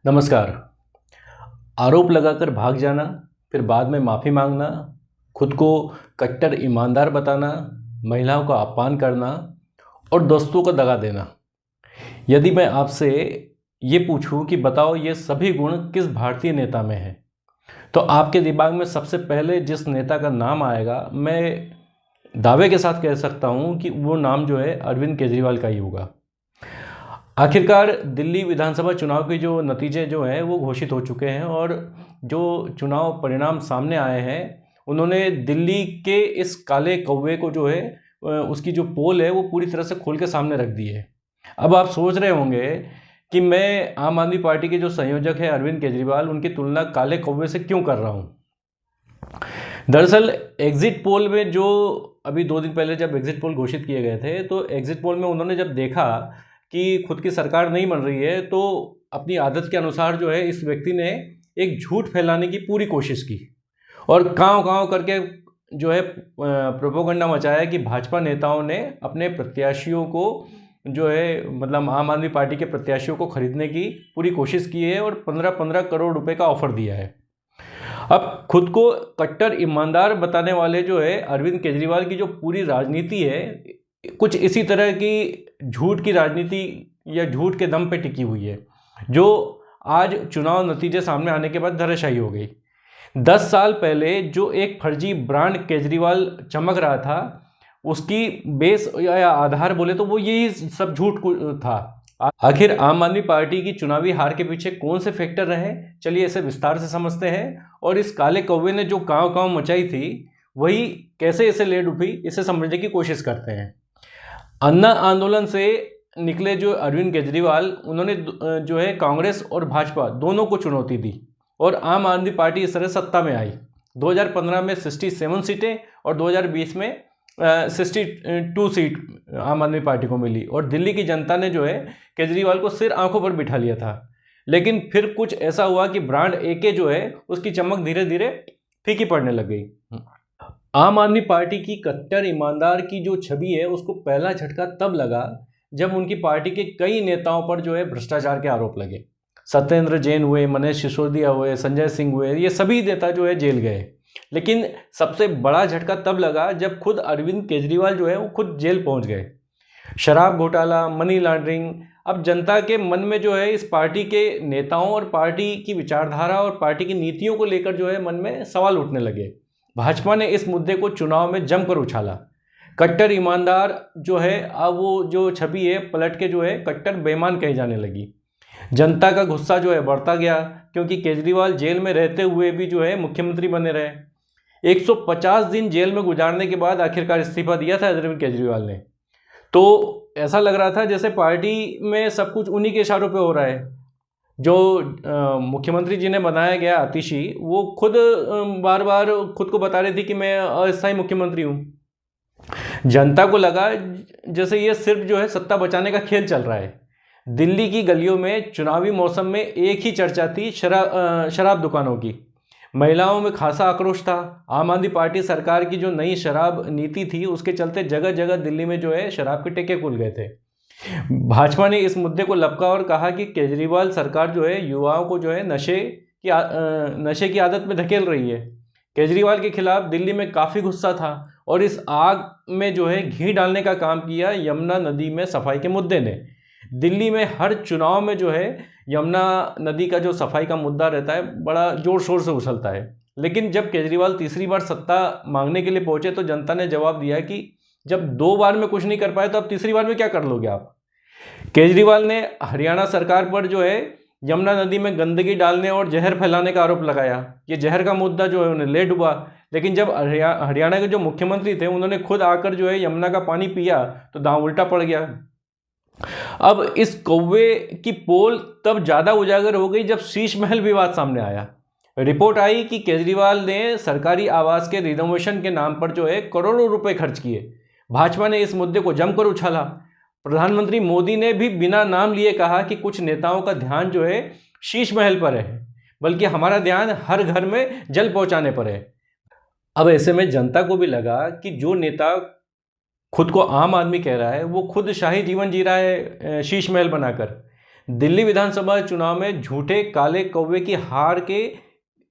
नमस्कार। आरोप लगाकर भाग जाना, फिर बाद में माफ़ी मांगना, खुद को कट्टर ईमानदार बताना, महिलाओं का अपमान करना और दोस्तों को दगा देना। यदि मैं आपसे ये पूछूं कि बताओ ये सभी गुण किस भारतीय नेता में हैं, तो आपके दिमाग में सबसे पहले जिस नेता का नाम आएगा, मैं दावे के साथ कह सकता हूं कि वो नाम जो है अरविंद केजरीवाल का ही होगा। आखिरकार दिल्ली विधानसभा चुनाव के जो नतीजे जो हैं वो घोषित हो चुके हैं और जो चुनाव परिणाम सामने आए हैं, उन्होंने दिल्ली के इस काले कौवे को जो है उसकी जो पोल है वो पूरी तरह से खोल के सामने रख दी है। अब आप सोच रहे होंगे कि मैं आम आदमी पार्टी के जो संयोजक है अरविंद केजरीवाल, उनकी तुलना काले कौवे से क्यों कर रहा हूँ। दरअसल एग्जिट पोल में जो अभी 2 दिन पहले जब एग्जिट पोल घोषित किए गए थे, तो एग्जिट पोल में उन्होंने जब देखा कि खुद की सरकार नहीं बन रही है, तो अपनी आदत के अनुसार जो है इस व्यक्ति ने एक झूठ फैलाने की पूरी कोशिश की और काँव-काँव करके जो है प्रोपेगेंडा मचाया कि भाजपा नेताओं ने अपने प्रत्याशियों को जो है मतलब आम आदमी पार्टी के प्रत्याशियों को खरीदने की पूरी कोशिश की है और 15-15 करोड़ रुपए का ऑफर दिया है। अब खुद को कट्टर ईमानदार बताने वाले जो है अरविंद केजरीवाल की जो पूरी राजनीति है, कुछ इसी तरह की झूठ की राजनीति या झूठ के दम पे टिकी हुई है, जो आज चुनाव नतीजे सामने आने के बाद धराशायी हो गई। 10 साल पहले जो एक फर्जी ब्रांड केजरीवाल चमक रहा था, उसकी बेस या आधार बोले तो वो यही सब झूठ था। आखिर आम आदमी पार्टी की चुनावी हार के पीछे कौन से फैक्टर रहे, चलिए इसे विस्तार से समझते हैं और इस काले कौवे ने जो काँव-काँव मचाई थी, वही कैसे इसे ले डूबी, इसे समझने की कोशिश करते हैं। अन्ना आंदोलन से निकले जो अरविंद केजरीवाल, उन्होंने जो है कांग्रेस और भाजपा दोनों को चुनौती दी और आम आदमी पार्टी इस तरह सत्ता में आई। 2015 में 67 सीटें और 2020 में 62 सीट आम आदमी पार्टी को मिली और दिल्ली की जनता ने जो है केजरीवाल को सिर आंखों पर बिठा लिया था। लेकिन फिर कुछ ऐसा हुआ कि ब्रांड एके जो है उसकी चमक धीरे धीरे फीकी पड़ने लग गई। आम आदमी पार्टी की कट्टर ईमानदार की जो छवि है उसको पहला झटका तब लगा जब उनकी पार्टी के कई नेताओं पर जो है भ्रष्टाचार के आरोप लगे। सत्येंद्र जैन हुए, मनीष सिसोदिया हुए, संजय सिंह हुए, ये सभी नेता जो है जेल गए। लेकिन सबसे बड़ा झटका तब लगा जब खुद अरविंद केजरीवाल जो है वो खुद जेल पहुंच गए। शराब घोटाला, मनी लॉन्ड्रिंग, अब जनता के मन में जो है इस पार्टी के नेताओं और पार्टी की विचारधारा और पार्टी की नीतियों को लेकर जो है मन में सवाल उठने लगे। भाजपा ने इस मुद्दे को चुनाव में जमकर उछाला। कट्टर ईमानदार जो है, अब वो जो छवि है पलट के जो है कट्टर बेईमान कही जाने लगी। जनता का गुस्सा जो है बढ़ता गया क्योंकि केजरीवाल जेल में रहते हुए भी जो है मुख्यमंत्री बने रहे। 150 दिन जेल में गुजारने के बाद आखिरकार इस्तीफा दिया था अरविंद केजरीवाल ने। तो ऐसा लग रहा था जैसे पार्टी में सब कुछ उन्हीं के इशारों पे हो रहा है। जो मुख्यमंत्री जी ने बनाया गया आतिशी, वो खुद बार बार खुद को बता रही थी कि मैं अस्थायी मुख्यमंत्री हूँ। जनता को लगा जैसे ये सिर्फ जो है सत्ता बचाने का खेल चल रहा है। दिल्ली की गलियों में चुनावी मौसम में एक ही चर्चा थी, शराब दुकानों की। महिलाओं में खासा आक्रोश था। आम आदमी पार्टी सरकार की जो नई शराब नीति थी उसके चलते जगह जगह दिल्ली में जो है शराब के ठेके खुल गए थे। भाजपा ने इस मुद्दे को लपका और कहा कि केजरीवाल सरकार जो है युवाओं को जो है नशे की आदत में धकेल रही है। केजरीवाल के खिलाफ दिल्ली में काफ़ी गुस्सा था और इस आग में जो है घी डालने का काम किया यमुना नदी में सफाई के मुद्दे ने। दिल्ली में हर चुनाव में जो है यमुना नदी का जो सफाई का मुद्दा रहता है बड़ा जोर शोर से उछलता है। लेकिन जब केजरीवाल तीसरी बार सत्ता मांगने के लिए पहुंचे तो जनता ने जवाब दिया कि जब 2 बार में कुछ नहीं कर पाए तो अब तीसरी बार में क्या कर लोगे आप। केजरीवाल ने हरियाणा सरकार पर जो है यमुना नदी में गंदगी डालने और जहर फैलाने का आरोप लगाया। ये जहर का मुद्दा जो है उन्हें ले डूबा। लेकिन जब हरियाणा के जो मुख्यमंत्री थे उन्होंने खुद आकर जो है यमुना का पानी पिया तो दांव उल्टा पड़ गया। अब इस कौवे की पोल तब ज़्यादा उजागर हो गई जब शीश महल विवाद सामने आया। रिपोर्ट आई कि केजरीवाल ने सरकारी आवास के रिनोवेशन के नाम पर जो है करोड़ों रुपए खर्च किए। भाजपा ने इस मुद्दे को जमकर उछाला। प्रधानमंत्री मोदी ने भी बिना नाम लिए कहा कि कुछ नेताओं का ध्यान जो है शीश महल पर है, बल्कि हमारा ध्यान हर घर में जल पहुंचाने पर है। अब ऐसे में जनता को भी लगा कि जो नेता खुद को आम आदमी कह रहा है वो खुद शाही जीवन जी रहा है शीश महल बनाकर। दिल्ली विधानसभा चुनाव में झूठे काले कौवे की हार के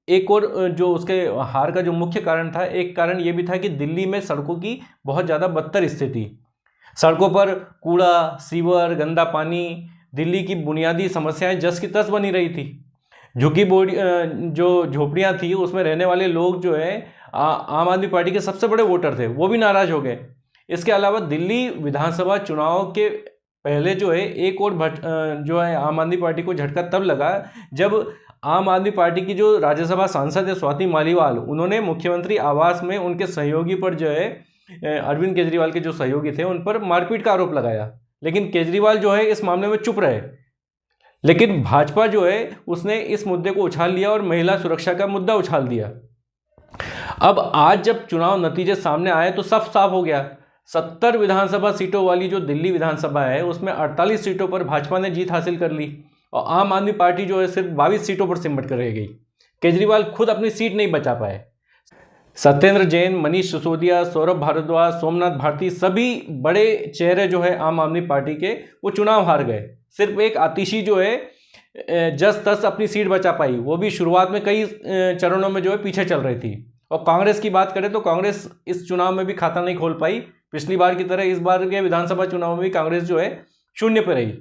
एक और जो उसके हार का जो मुख्य कारण था, एक कारण ये भी था कि दिल्ली में सड़कों की बहुत ज़्यादा बदतर स्थिति, सड़कों पर कूड़ा, सीवर, गंदा पानी, दिल्ली की बुनियादी समस्याएं जस की तस बनी रही थी। झुग्गी बोर्ड जो झोपड़ियाँ थी उसमें रहने वाले लोग जो है आम आदमी पार्टी के सबसे बड़े वोटर थे, वो भी नाराज हो गए। इसके अलावा दिल्ली विधानसभा चुनाव के पहले जो है एक और जो है आम आदमी पार्टी को झटका तब लगा जब आम आदमी पार्टी की जो राज्यसभा सांसद है स्वाति मालीवाल, उन्होंने मुख्यमंत्री आवास में उनके सहयोगी पर जो है अरविंद केजरीवाल के जो सहयोगी थे उन पर मारपीट का आरोप लगाया। लेकिन केजरीवाल जो है इस मामले में चुप रहे। लेकिन भाजपा जो है उसने इस मुद्दे को उछाल लिया और महिला सुरक्षा का मुद्दा उछाल दिया। अब आज जब चुनाव नतीजे सामने आए तो सब साफ हो गया। 70 विधानसभा सीटों वाली जो दिल्ली विधानसभा है उसमें 48 सीटों पर भाजपा ने जीत हासिल कर ली और आम आदमी पार्टी जो है सिर्फ 22 सीटों पर सिमट कर रह गई। केजरीवाल खुद अपनी सीट नहीं बचा पाए। सत्येंद्र जैन, मनीष सिसोदिया, सौरभ भारद्वाज, सोमनाथ भारती, सभी बड़े चेहरे जो है आम आदमी पार्टी के, वो चुनाव हार गए। सिर्फ एक आतिशी जो है जस तस अपनी सीट बचा पाई, वो भी शुरुआत में कई चरणों में जो है पीछे चल रही थी। और कांग्रेस की बात करें तो कांग्रेस इस चुनाव में भी खाता नहीं खोल पाई। पिछली बार की तरह इस बार के विधानसभा चुनाव में भी कांग्रेस जो है शून्य पर रही।